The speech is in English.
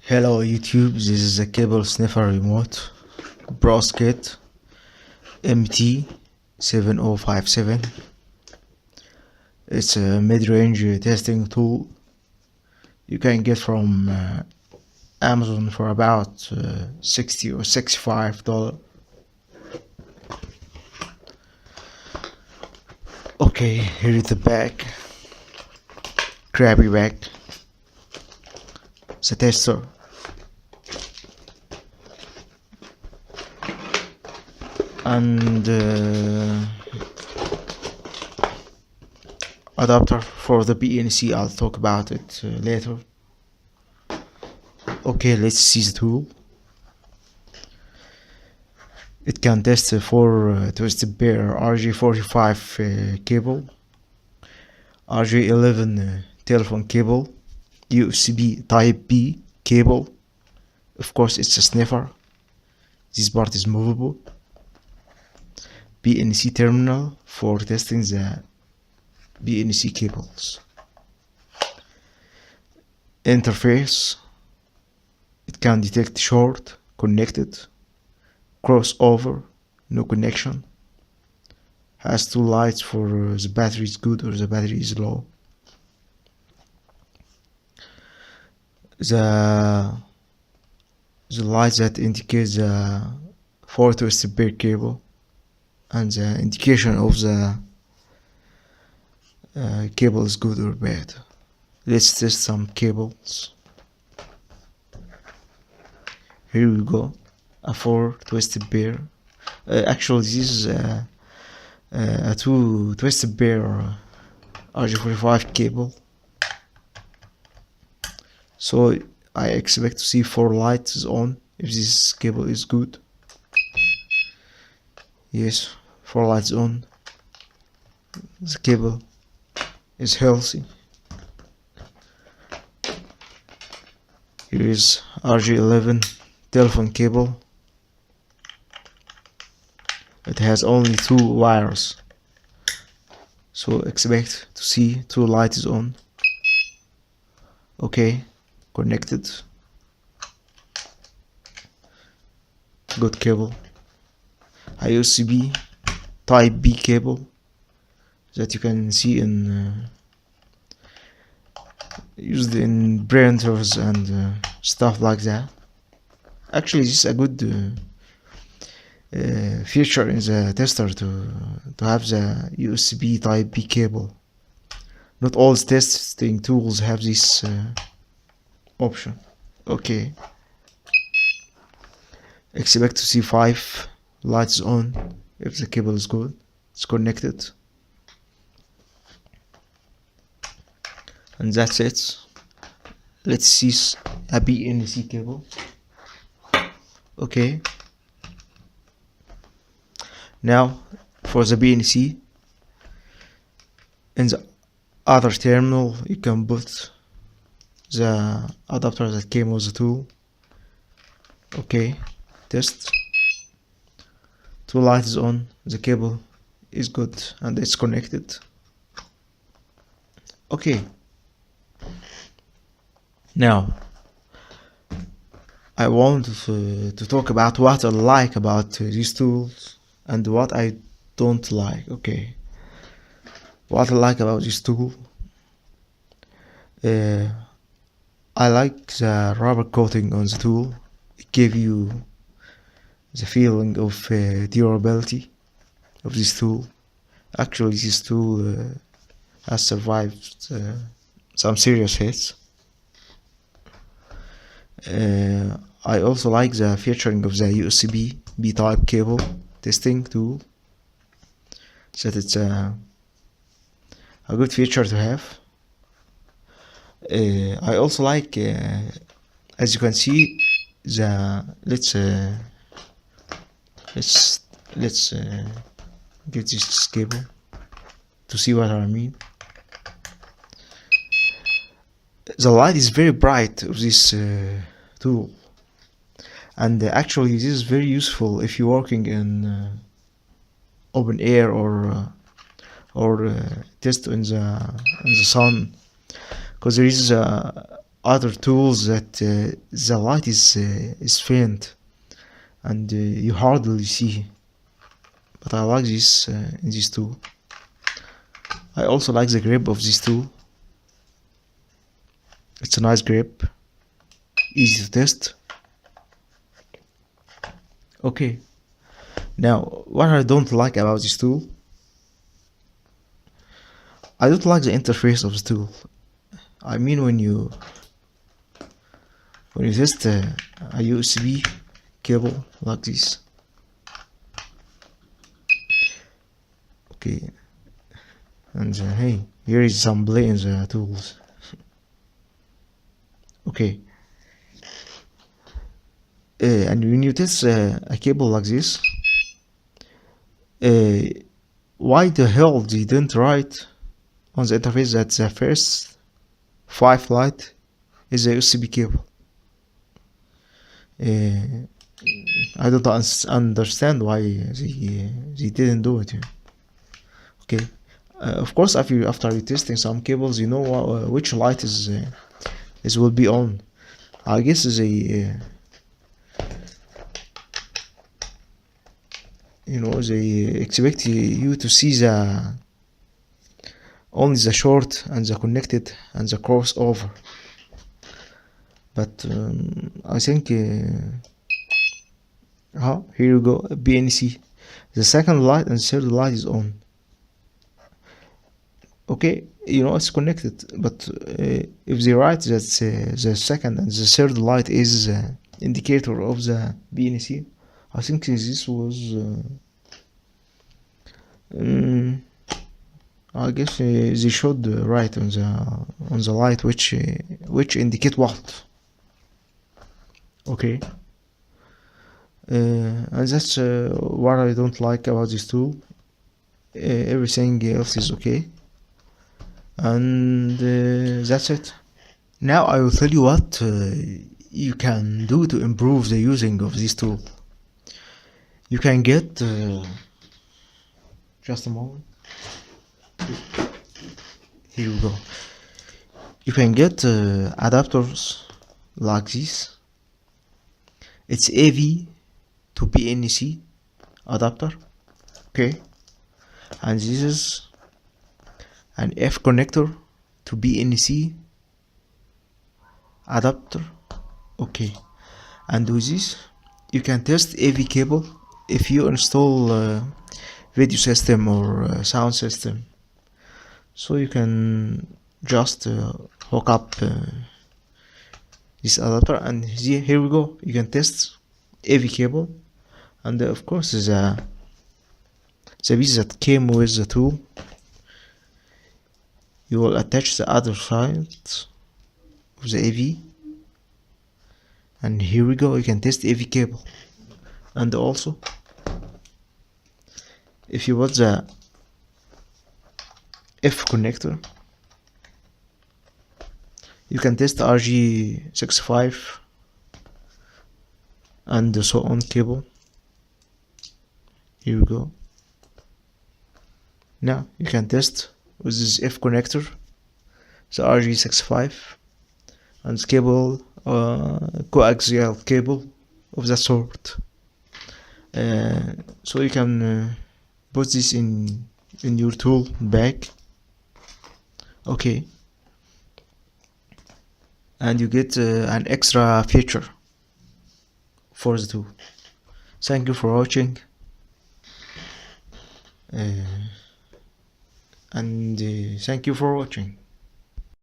Hello YouTube, this is a cable sniffer remote proskit mt7057. It's a mid-range testing tool you can get from Amazon for about $60 or $65. Okay, here is the back, crabby back, the tester, and adapter for the BNC. I'll talk about it later. Okay, let's see the tool. It can test for twisted pair RJ45 cable, RJ11 telephone cable, USB type B cable. Of course, it's a sniffer. This part is movable. BNC terminal for testing the BNC cables. Interface. It can detect short, connected, crossover, no connection. Has two lights for the battery is good or the battery is low. The lights that indicate the 4 twisted pair cable and the indication of the cable is good or bad. Let's test some cables. Here we go, a 4 twisted pair. Actually, this is a 2 twisted pair RJ45 cable. So I expect to see 4 lights on if this cable is good. Yes, 4 lights on. The cable is healthy. Here is RJ11 telephone cable. It has only 2 wires, so expect to see 2 lights on. Okay, connected. Good cable. A USB type B cable that you can see in used in printers and stuff like that. Actually, this is a good feature in the tester to have the USB type B cable. Not all testing tools have this option. Okay, expect to see 5 lights on if the cable is good. It's connected, and that's it. Let's see a BNC cable. Okay, now for the BNC, in the other terminal you can put the adapter that came with the tool. Okay, test. 2 lights on, the cable is good and it's connected. Okay, now I want to talk about what I like about these tools and what I don't like. Okay, what I like about this tool, I like the rubber coating on the tool. It gives you the feeling of durability of this tool. Actually, this tool has survived some serious hits. I also like the featuring of the USB B type cable testing tool, so that it's a good feature to have. I also like, as you can see, the let's get this cable to see what I mean. The light is very bright of this tool, and actually this is very useful if you're working in open air or test in the sun, because there is other tools that the light is faint and you hardly see. But I like this tool. I also like the grip of this tool. It's a nice grip, easy to test. Okay, now what I don't like about this tool, I don't like the interface of the tool. I mean when you test a USB cable like this. Okay, and hey, here is some play in the tools. Okay, and when you test a cable like this, why the hell they didn't write on the interface that the first 5 light is a USB cable? I don't understand why they didn't do it. Okay, of course, after you testing some cables, you know which light is will be on. I guess they they expect you to see only the short and the connected and the crossover. But I think here you go, BNC. The second light and third light is on. Okay, it's connected, but if they write that the second and the third light is indicator of the BNC, I think this was I guess they should write on the light which indicate what. Okay, and that's what I don't like about this tool. Everything else is okay, and that's it. Now I will tell you what you can do to improve the using of this tool. You can get just a moment. Here we go. You can get adapters like this. It's AV to PNC adapter. Okay, and this is an F connector to BNC adapter. Okay, and with this you can test AV cable if you install video system or sound system. So you can just hook up this adapter, and here we go. You can test AV cable, and of course the piece that came with the tool. You will attach the other side of the AV, and here we go. You can test AV cable, and also if you want the F connector, you can test RG65 and so on cable. Here we go. Now you can test with this F connector the RG65 and cable, coaxial cable of that sort. So you can put this in your tool bag. Okay, and you get an extra feature for the tool. Thank you for watching, and thank you for watching.